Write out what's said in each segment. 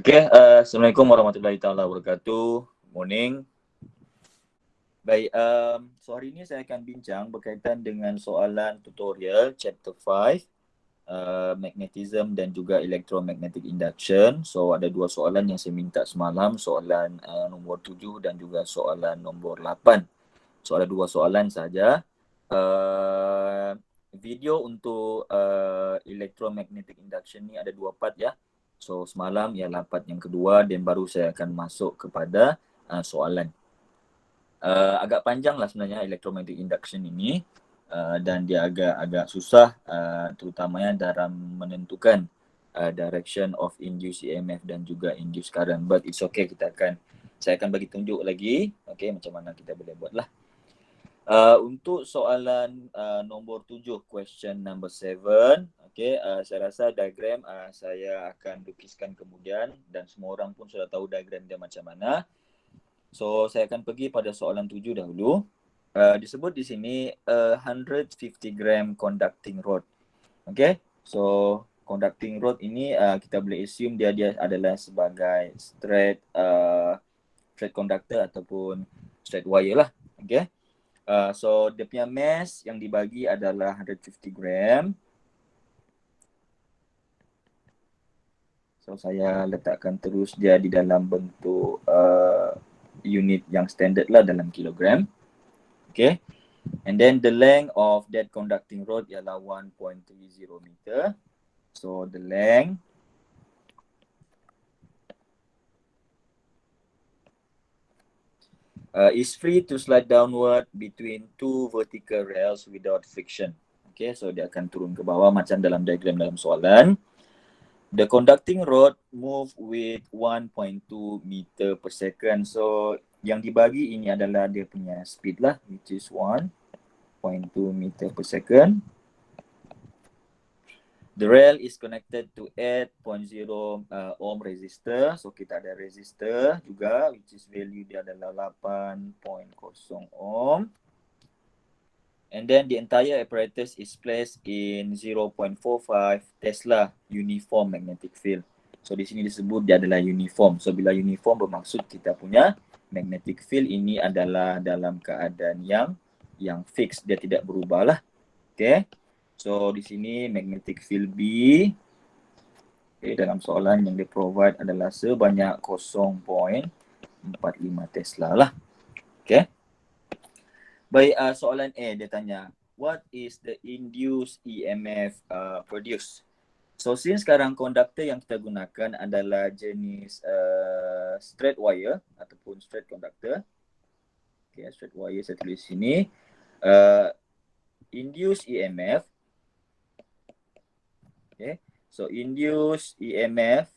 Assalamualaikum warahmatullahi taala wabarakatuh. Morning. Baik, so hari ini saya akan bincang berkaitan dengan soalan tutorial chapter 5, magnetism dan juga electromagnetic induction. So ada dua soalan yang saya minta semalam, soalan nombor 7 dan juga soalan nombor 8. So ada dua soalan saja. Video untuk electromagnetic induction ni ada dua part ya. So semalam ialah part yang kedua dan baru saya akan masuk kepada soalan. Agak panjang lah sebenarnya electromagnetic induction ini dan dia agak susah terutamanya dalam menentukan direction of induced EMF dan juga induced current. But it's okay, saya akan bagi tunjuk lagi macam mana kita boleh buat lah. Untuk soalan nombor 7, question number 7, saya rasa diagram saya akan lukiskan kemudian dan semua orang pun sudah tahu diagram dia macam mana. So saya akan pergi pada soalan 7 dahulu. Disebut di sini 150 gram conducting rod. So conducting rod ini kita boleh assume dia adalah sebagai straight conductor ataupun straight wire lah. So dia punya mass yang dibagi adalah 150 gram. So saya letakkan terus dia di dalam bentuk unit yang standard lah dalam kilogram. And then the length of that conducting rod ialah 1.30 meter. So the length is free to slide downward between two vertical rails without friction. So dia akan turun ke bawah macam dalam diagram dalam soalan. The conducting rod move with 1.2 meter per second. So yang dibagi ini adalah dia punya speed lah, which is 1.2 meter per second. The rail is connected to 8.0 ohm resistor. So kita ada resistor juga, which is value dia adalah 8.0 ohm. And then the entire apparatus is placed in 0.45 Tesla uniform magnetic field. So di sini disebut dia adalah uniform. So bila uniform bermaksud kita punya magnetic field ini adalah dalam keadaan yang fix, dia tidak berubah lah. So di sini magnetic field B dalam soalan yang dia provide adalah sebanyak 0.45 Tesla lah. Baik, soalan A dia tanya, what is the induced EMF produced? So since sekarang konduktor yang kita gunakan adalah jenis straight wire ataupun straight conductor. Straight wire saya tulis sini. Induced EMF. So induced EMF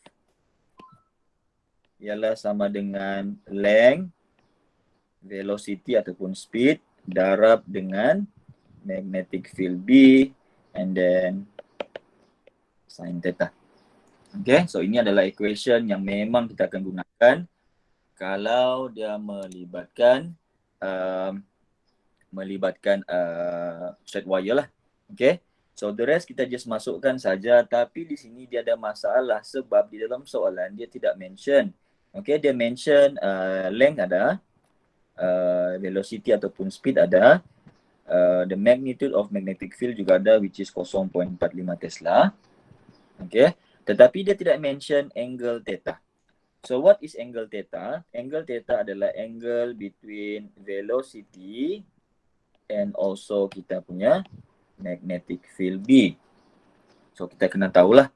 ialah sama dengan length, velocity ataupun speed darab dengan magnetic field B and then sin theta. So ini adalah equation yang memang kita akan gunakan kalau dia melibatkan straight wire lah. So the rest kita just masukkan saja, tapi di sini dia ada masalah sebab di dalam soalan dia tidak mention. Dia mention length ada, velocity ataupun speed ada, the magnitude of magnetic field juga ada, which is 0.45 Tesla. Tetapi dia tidak mention angle theta. So what is angle theta? Angle theta adalah angle between velocity and also kita punya magnetic field B. So kita kena tahulah.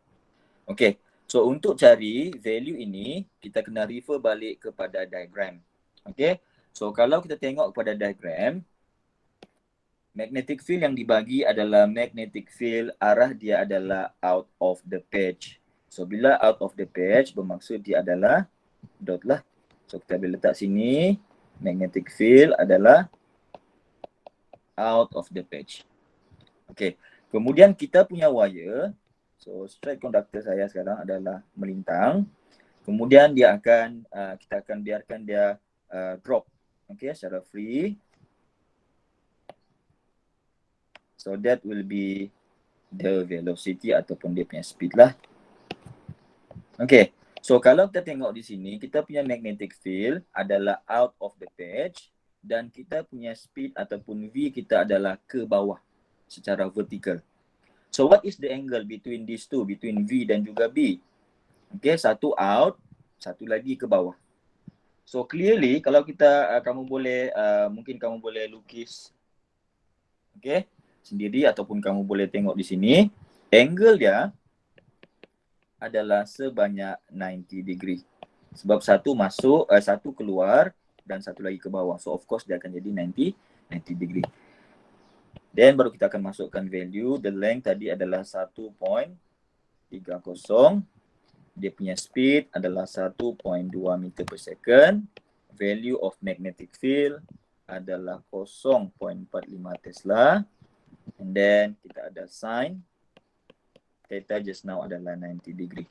So untuk cari value ini, kita kena refer balik kepada diagram. So kalau kita tengok kepada diagram, magnetic field yang dibagi adalah magnetic field arah dia adalah out of the page. So bila out of the page bermaksud dia adalah dot lah. So kita boleh letak sini, magnetic field adalah out of the page. Kemudian kita punya wire, so straight conductor saya sekarang adalah melintang. Kemudian dia akan, kita akan biarkan dia drop, secara free. So that will be the velocity ataupun dia punya speed lah. So kalau kita tengok di sini, kita punya magnetic field adalah out of the page dan kita punya speed ataupun V kita adalah ke bawah secara vertical. So what is the angle between these two, between V dan juga B? Okay, satu out, satu lagi ke bawah. So clearly kalau kita kamu boleh mungkin kamu boleh lukis okay, sendiri ataupun kamu boleh tengok di sini, angle dia adalah sebanyak 90 degree. Sebab satu masuk, satu keluar dan satu lagi ke bawah. So of course dia akan jadi 90 degree. Then baru kita akan masukkan value. The length tadi adalah 1.30. Dia punya speed adalah 1.2 meter per second. Value of magnetic field adalah 0.45 Tesla. And then kita ada sin. Theta just now adalah 90 degree.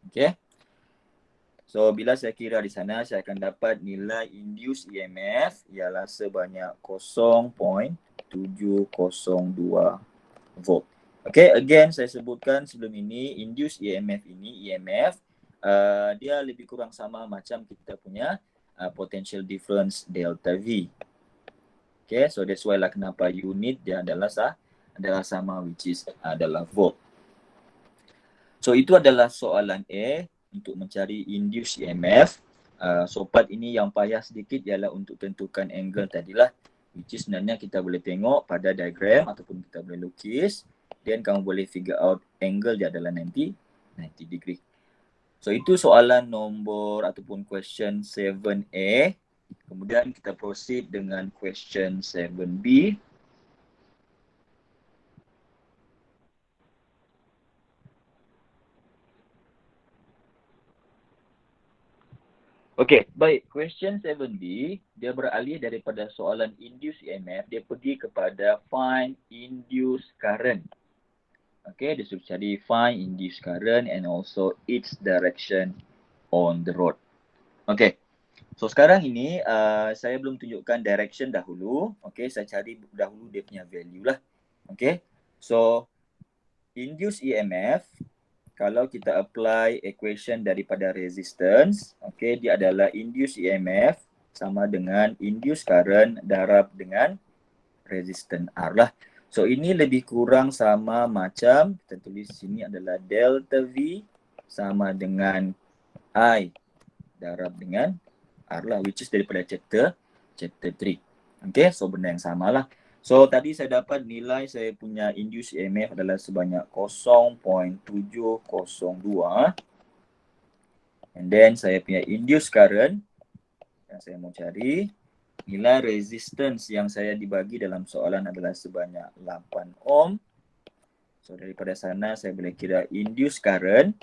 Okay. So bila saya kira di sana, saya akan dapat nilai induced EMF ialah sebanyak 0.702 volt. Okay, again saya sebutkan sebelum ini, induced EMF ini, EMF, dia lebih kurang sama macam kita punya potential difference delta V. Okay, so that's why lah kenapa unit dia adalah sama, which is adalah volt. So itu adalah soalan A untuk mencari induced EMF. So part ini yang payah sedikit ialah untuk tentukan angle tadilah, which is sebenarnya kita boleh tengok pada diagram ataupun kita boleh lukis, dan kamu boleh figure out angle dia adalah 90 degree. So itu soalan nombor ataupun question 7A. Kemudian kita proceed dengan question 7B. Okey, baik. Question 7B, dia beralih daripada soalan induced EMF, dia pergi kepada find induced current. Okey, dia suruh cari find induced current and also its direction on the road. Okey, so sekarang ini saya belum tunjukkan direction dahulu. Okey, saya cari dahulu dia punya value lah. Okey, so induced EMF, kalau kita apply equation daripada resistance, okay, dia adalah induced EMF sama dengan induced current darab dengan resistance R lah. So ini lebih kurang sama macam, kita tulis sini adalah delta V sama dengan I darab dengan R lah, which is daripada chapter 3. Okay, so benda yang sama lah. So tadi saya dapat nilai saya punya induced EMF adalah sebanyak 0.702. And then saya punya induced current yang saya mau cari, nilai resistance yang saya dibagi dalam soalan adalah sebanyak 8 ohm. So daripada sana saya boleh kira induced current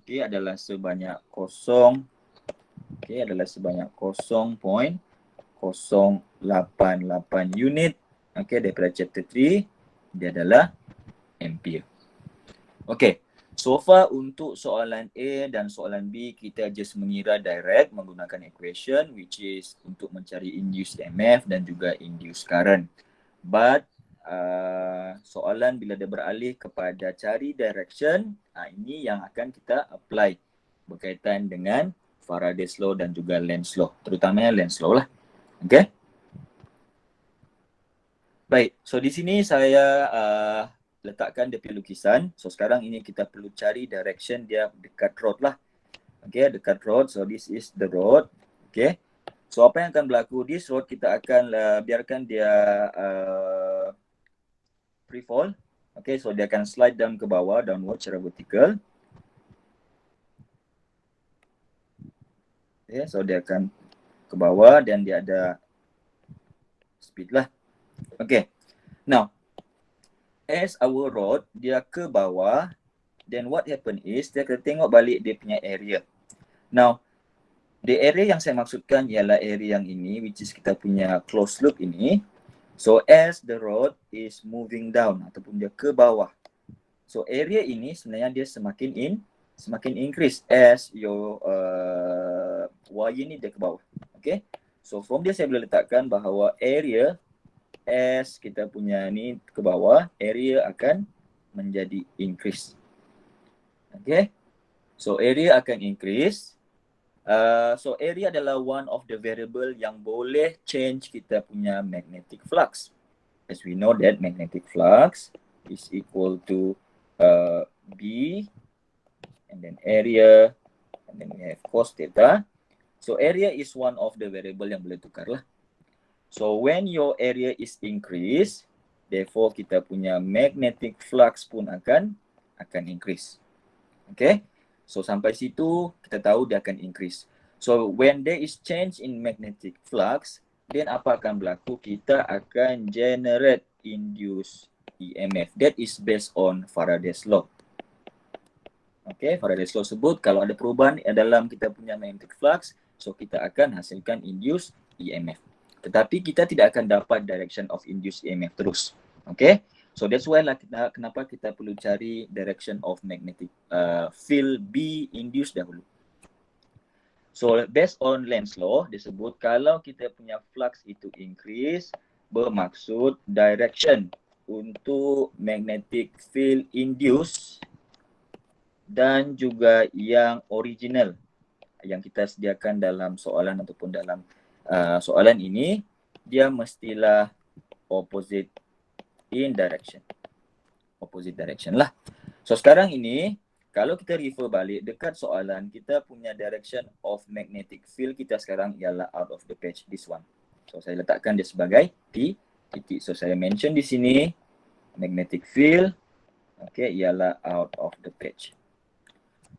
adalah sebanyak 0.088 unit. Okay, daripada chapter 3 dia adalah ampere. Okay, so far untuk soalan A dan soalan B kita just mengira direct menggunakan equation, which is untuk mencari induced EMF dan juga induced current. But soalan bila dia beralih kepada cari direction, ini yang akan kita apply berkaitan dengan Faraday's law dan juga Lenz law, terutamanya Lenz law lah. Okay. Baik, so di sini saya letakkan dia punya lukisan. So sekarang ini kita perlu cari direction dia dekat road lah. Okay, dekat road. So this is the road. Okay. So apa yang akan berlaku? This road kita akan biarkan dia free fall. Okay, so dia akan slide down ke bawah, downward secara vertical. Okay, so dia akan ke bawah dan dia ada speed lah. Okay, now as our road dia ke bawah, then what happen is dia akan tengok balik dia punya area. Now the area yang saya maksudkan ialah area yang ini, which is kita punya closed loop ini. So as the road is moving down ataupun dia ke bawah, so area ini sebenarnya dia semakin increase as your wire ni dia ke bawah. Okay, so from dia saya boleh letakkan bahawa area as kita punya ni ke bawah, area akan menjadi increase. Okay. So area akan increase. So area adalah one of the variable yang boleh change kita punya magnetic flux. As we know that magnetic flux is equal to B and then area and then we have cos theta. So area is one of the variable yang boleh tukar lah. So when your area is increase, therefore kita punya magnetic flux pun akan increase. Okay. So sampai situ kita tahu dia akan increase. So when there is change in magnetic flux, then apa akan berlaku? Kita akan generate induced EMF. That is based on Faraday's law. Okay, Faraday's law sebut kalau ada perubahan dalam kita punya magnetic flux, so kita akan hasilkan induced EMF. Tetapi kita tidak akan dapat direction of induced EMF terus. Okay, so that's why lah kenapa kita perlu cari direction of magnetic field B induced dahulu. So based on Lenz's law, disebut kalau kita punya flux itu increase, bermaksud direction untuk magnetic field induced dan juga yang original yang kita sediakan dalam soalan ataupun dalam soalan ini, dia mestilah opposite in direction. Opposite direction lah. So sekarang ini, kalau kita refer balik dekat soalan, kita punya direction of magnetic field kita sekarang ialah out of the page, this one. So saya letakkan dia sebagai P titik. So saya mention di sini, magnetic field, okay, ialah out of the page.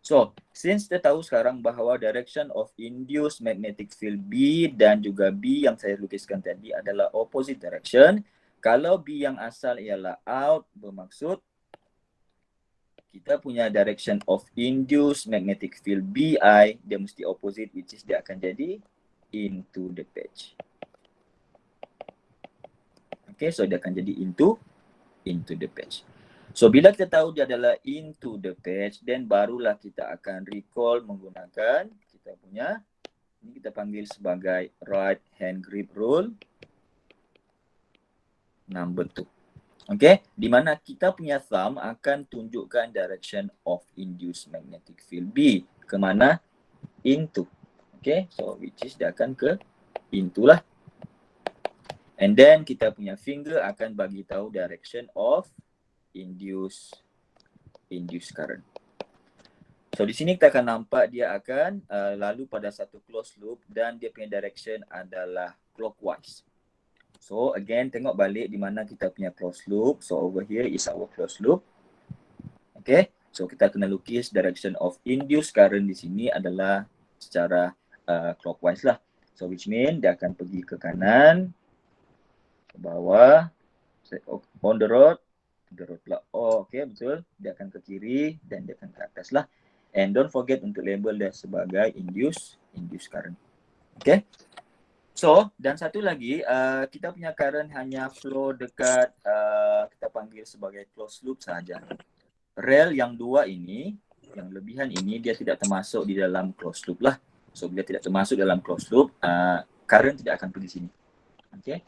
So, since kita tahu sekarang bahawa direction of induced magnetic field B dan juga B yang saya lukiskan tadi adalah opposite direction, kalau B yang asal ialah out, bermaksud kita punya direction of induced magnetic field BI, dia mesti opposite, which is dia akan jadi into the page. Okay, so dia akan jadi into the page. So bila kita tahu dia adalah into the page, then barulah kita akan recall menggunakan kita punya, ini kita panggil sebagai right hand grip rule number 2. Okay, di mana kita punya thumb akan tunjukkan direction of induced magnetic field B ke mana? Into. Okay, so which is dia akan ke into lah. And then kita punya finger akan bagi tahu direction of induced current. So di sini kita akan nampak dia akan lalu pada satu closed loop dan dia punya direction adalah clockwise. So again tengok balik di mana kita punya closed loop. So over here is our closed loop. Okay. So kita kena lukis direction of induced current di sini adalah secara clockwise lah. So which mean dia akan pergi ke kanan, ke bawah, on the road pula. Oh, okay, betul. Dia akan ke kiri dan dia akan ke atas lah. And don't forget untuk label dia sebagai induced current. Okay. So, dan satu lagi, kita punya current hanya flow dekat, kita panggil sebagai closed loop sahaja. Rel yang dua ini, yang lebihan ini, dia tidak termasuk di dalam closed loop lah. So, bila tidak termasuk dalam closed loop, current tidak akan pergi sini. Okay.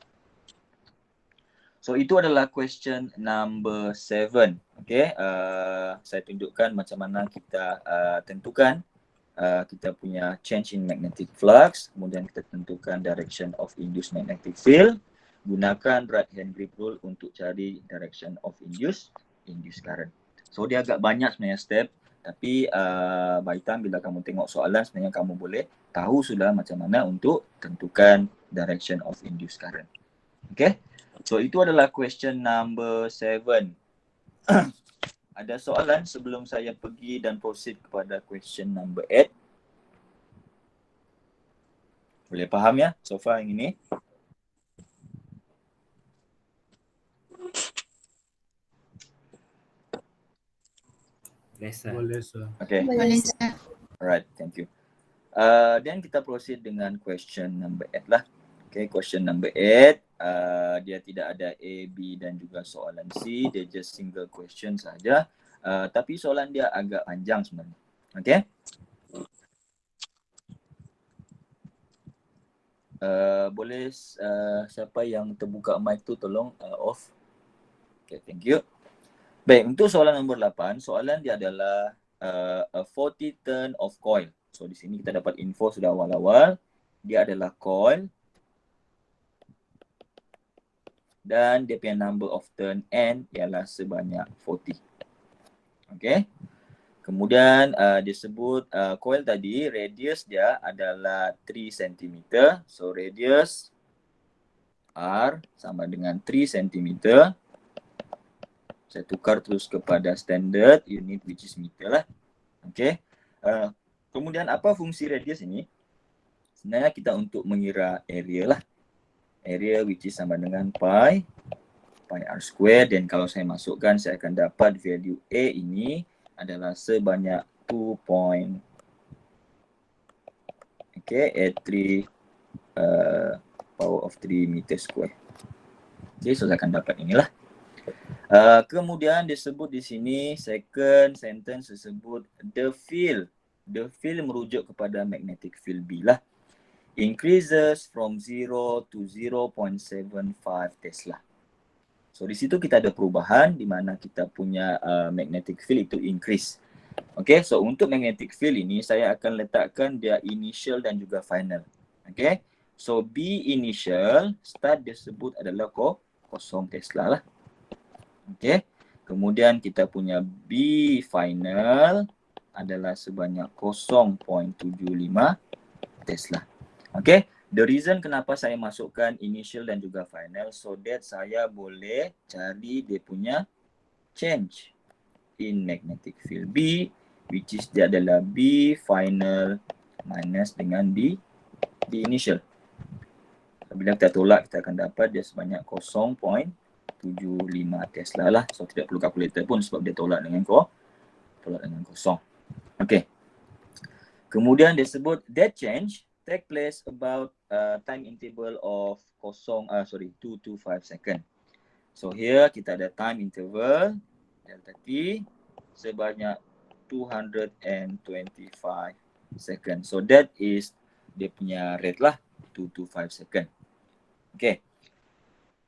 So itu adalah question number 7. Okay, saya tunjukkan macam mana kita tentukan kita punya change in magnetic flux, kemudian kita tentukan direction of induced magnetic field, gunakan right hand grip rule untuk cari direction of induced current. So dia agak banyak sebenarnya step, tapi by time bila kamu tengok soalan sebenarnya kamu boleh tahu sudah macam mana untuk tentukan direction of induced current. Okay. So itu adalah question number 7. Ada soalan sebelum saya pergi dan proceed kepada question number 8? Boleh faham ya so far yang ini? Boleh, sir. Okay. Boleh, sir. Alright, thank you. Then kita proceed dengan question number 8 lah. Okay, question number 8. Dia tidak ada A, B dan juga soalan C. Dia just single question saja. Tapi soalan dia agak panjang sebenarnya. Okay. Boleh siapa yang terbuka mic tu tolong off. Okay, thank you. Baik, untuk soalan nombor 8, soalan dia adalah a 40 turn of coil. So di sini kita dapat info sudah awal-awal. Dia adalah coil. Dan dia punya number of turn N ialah sebanyak 40. Okay. Kemudian dia sebut coil tadi, radius dia adalah 3 cm. So radius R sama dengan 3 cm. Saya tukar terus kepada standard unit which is meter lah. Okay. Kemudian apa fungsi radius ini? Sebenarnya kita untuk mengira area lah. Area which is sama dengan pi R square. Dan kalau saya masukkan, saya akan dapat value A ini adalah sebanyak 2. Okay, A3 power of 3 meter square. Okay, so saya akan dapat inilah. Kemudian disebut di sini second sentence disebut the field. The field merujuk kepada magnetic field B lah. Increases from 0 to 0.75 Tesla. So di situ kita ada perubahan di mana kita punya magnetic field itu increase. Okay, so untuk magnetic field ini saya akan letakkan dia initial dan juga final. Okay, so B initial start disebut adalah kosong Tesla lah. Okay, kemudian kita punya B final adalah sebanyak 0.75 Tesla. Okay. The reason kenapa saya masukkan initial dan juga final so that saya boleh cari dia punya change in magnetic field B which is dia adalah B final minus dengan B initial. Bila kita tolak kita akan dapat dia sebanyak 0.75 Tesla lah. So tidak perlu kalkulator pun sebab dia tolak dengan kosong. Okay. Kemudian dia sebut that change take place about time interval of 2 to 5 second. So here kita ada time interval delta T sebanyak 225 second. So that is dia punya rate lah 2 to 5 second. Okay.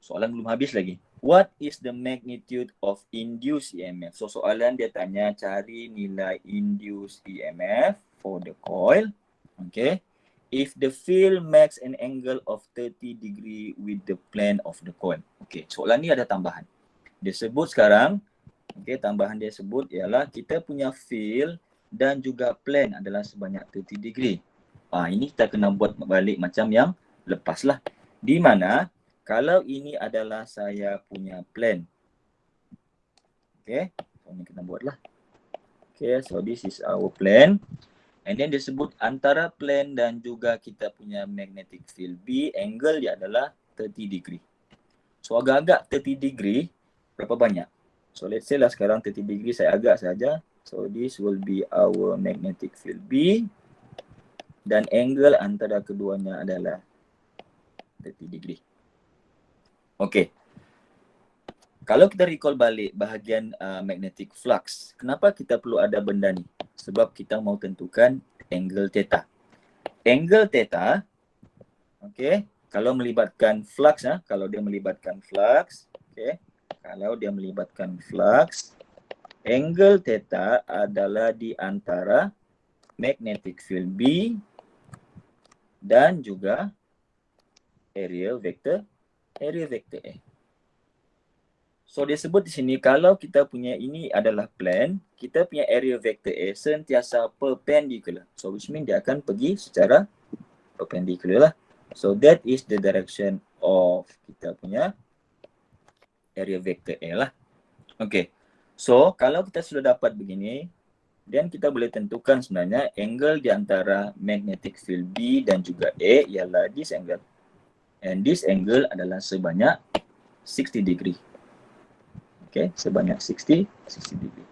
Soalan belum habis lagi. What is the magnitude of induced EMF? So soalan dia tanya cari nilai induced EMF for the coil. Okay. If the field makes an angle of 30 degree with the plane of the coil. Okay, soalan ni ada tambahan. Dia sebut sekarang, okay, tambahan dia sebut ialah kita punya field dan juga plane adalah sebanyak 30 degree. Ini kita kena buat balik macam yang lepas lah. Di mana, kalau ini adalah saya punya plane. Okay, so ini kita buat lah. Okay, so this is our plane. And then disebut antara plane dan juga kita punya magnetic field B, angle dia adalah 30 degree. So agak-agak 30 degree, berapa banyak? So let's say lah sekarang 30 degree saya agak saja. So this will be our magnetic field B. Dan angle antara keduanya adalah 30 degree. Okay. Kalau kita recall balik bahagian magnetic flux, kenapa kita perlu ada benda ni? Sebab kita mau tentukan angle theta. Angle theta, okay, kalau melibatkan flux, kalau dia melibatkan flux, okay, kalau dia melibatkan flux, angle theta adalah di antara magnetic field B dan juga area vector A. So dia sebut di sini kalau kita punya ini adalah plane, kita punya area vector A sentiasa perpendicular. So which mean dia akan pergi secara perpendicular lah. So that is the direction of kita punya area vector A lah. Okay. So kalau kita sudah dapat begini, then kita boleh tentukan sebenarnya angle di antara magnetic field B dan juga A ialah this angle. And this angle adalah sebanyak 60 degree. Okay, sebanyak 60 degree.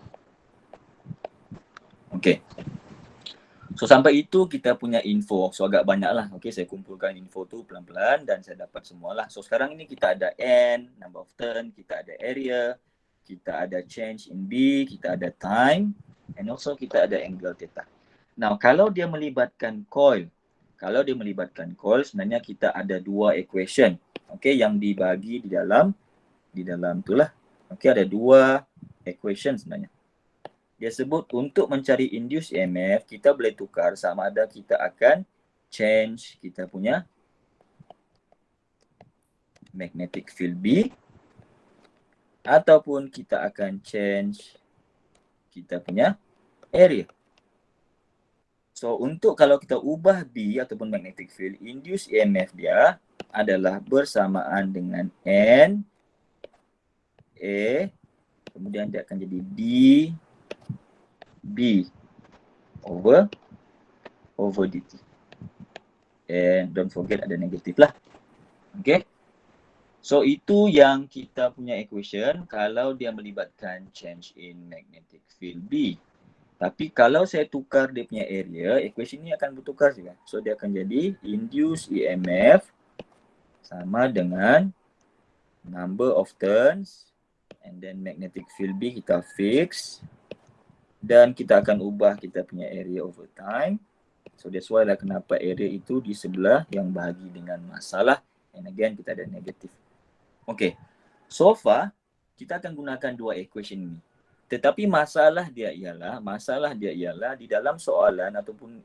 Okay. So sampai itu kita punya info. So agak banyak lah. Okay, saya kumpulkan info tu pelan-pelan dan saya dapat semualah. So sekarang ini kita ada N, number of turn, kita ada area, kita ada change in B, kita ada time, and also kita ada angle theta. Now kalau dia melibatkan coil, sebenarnya kita ada dua equation. Okay, yang dibagi di dalam itulah. Okay, ada dua equation sebenarnya. Dia sebut untuk mencari induced EMF, kita boleh tukar sama ada kita akan change kita punya magnetic field B ataupun kita akan change kita punya area. So, untuk kalau kita ubah B ataupun magnetic field, induced EMF dia adalah bersamaan dengan N, A, kemudian dia akan jadi D, B over dt. And don't forget ada negatif lah. Okay. So, itu yang kita punya equation kalau dia melibatkan change in magnetic field B. Tapi kalau saya tukar dia punya area, equation ni akan bertukar juga. So, dia akan jadi induced EMF sama dengan number of turns and then magnetic field B kita fix dan kita akan ubah kita punya area over time. So, that's why lah kenapa area itu di sebelah yang bahagi dengan masalah. And again, kita ada negatif. Okay, so far kita akan gunakan dua equation ini. Tetapi masalah dia ialah di dalam soalan ataupun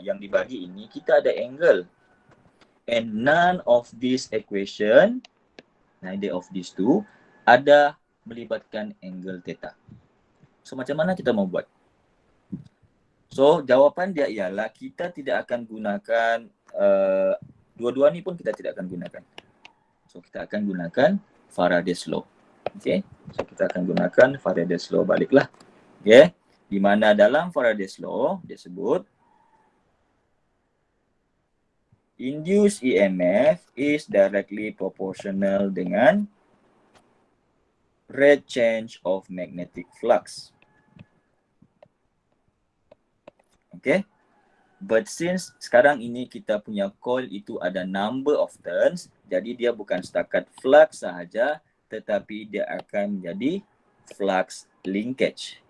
yang dibagi ini kita ada angle. And none of this equation, neither of these two, ada melibatkan angle theta. So macam mana kita mau buat? So jawapan dia ialah kita tidak akan gunakan dua-dua ni pun kita tidak akan gunakan. So kita akan gunakan Faraday's law. Okay. So kita akan gunakan Faraday's law baliklah. Okay. Di mana dalam Faraday's law dia sebut induced EMF is directly proportional dengan rate change of magnetic flux. Okay. But since sekarang ini kita punya coil itu ada number of turns, jadi dia bukan setakat flux sahaja, tetapi dia akan menjadi flux linkage.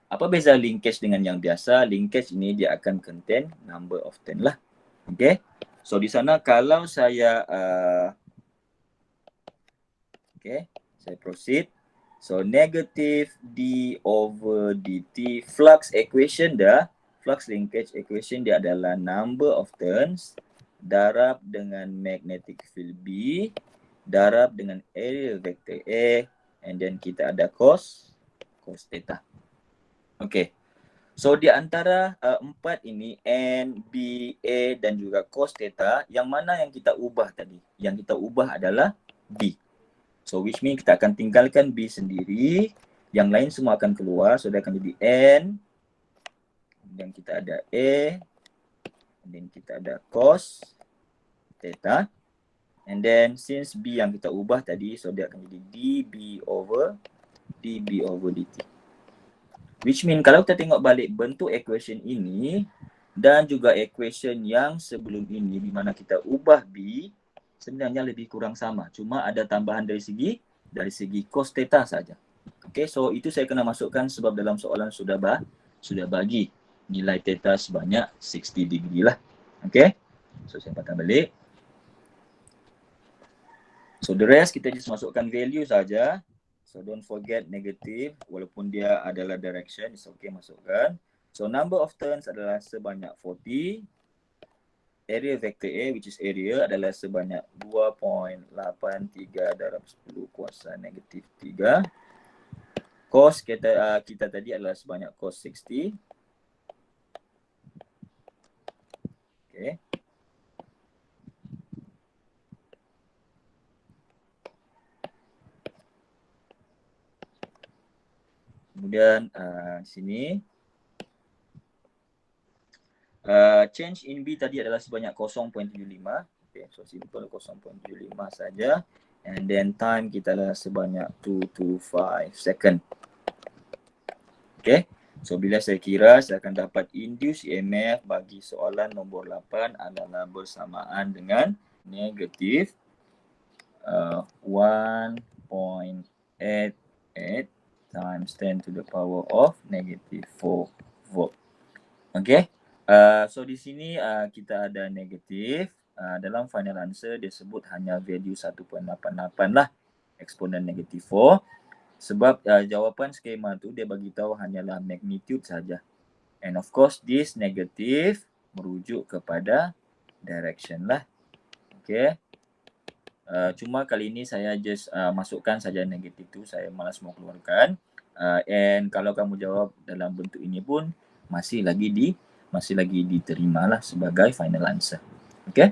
Apa beza linkage dengan yang biasa? Linkage ini dia akan contain number of turn lah. Okay. So di sana kalau saya saya proceed. So negative d over dt flux equation dah. Flux linkage equation dia adalah number of turns darab dengan magnetic field B darab dengan area vector A and then kita ada cos theta. Okay. So di antara empat ini N, B, A dan juga cos theta, yang mana yang kita ubah tadi? Yang kita ubah adalah B. So which mean kita akan tinggalkan B sendiri, yang lain semua akan keluar, so dia akan jadi N. Dan kita ada A, dan kita ada cos theta, and then since B yang kita ubah tadi, so dia akan jadi dB over dt. Which mean kalau kita tengok balik bentuk equation ini dan juga equation yang sebelum ini di mana kita ubah B, sebenarnya lebih kurang sama. Cuma ada tambahan dari segi cos theta saja. Okay, so itu saya kena masukkan sebab dalam soalan sudah bagi nilai theta sebanyak 60 degree lah. Okay. So saya patah balik. So the rest kita just masukkan value saja. So don't forget negative walaupun dia adalah direction, it's okay masukkan. So number of turns adalah sebanyak 40. Area vector A which is area adalah sebanyak 2.83 darab 10 kuasa negatif 3. Cos kita tadi adalah sebanyak cos 60. Okay. Kemudian sini change in B tadi adalah sebanyak 0.75. Okay, so simple 0.75 saja. And then time kita adalah sebanyak 225 second. Okay. So bila saya kira saya akan dapat induced EMF bagi soalan nombor 8 adalah bersamaan dengan negatif 1.88 times 10 to the power of negative 4 volt. Okay. So di sini kita ada negatif. Dalam final answer dia sebut hanya value 1.88 lah. Eksponen negatif 4. Sebab jawapan skema tu dia bagi tahu hanyalah magnitude saja. And of course this negative merujuk kepada direction lah. Okay. Cuma kali ini saya just masukkan saja negatif tu, saya malas mau keluarkan. And kalau kamu jawab dalam bentuk ini pun masih lagi diterima lah sebagai final answer. Okay.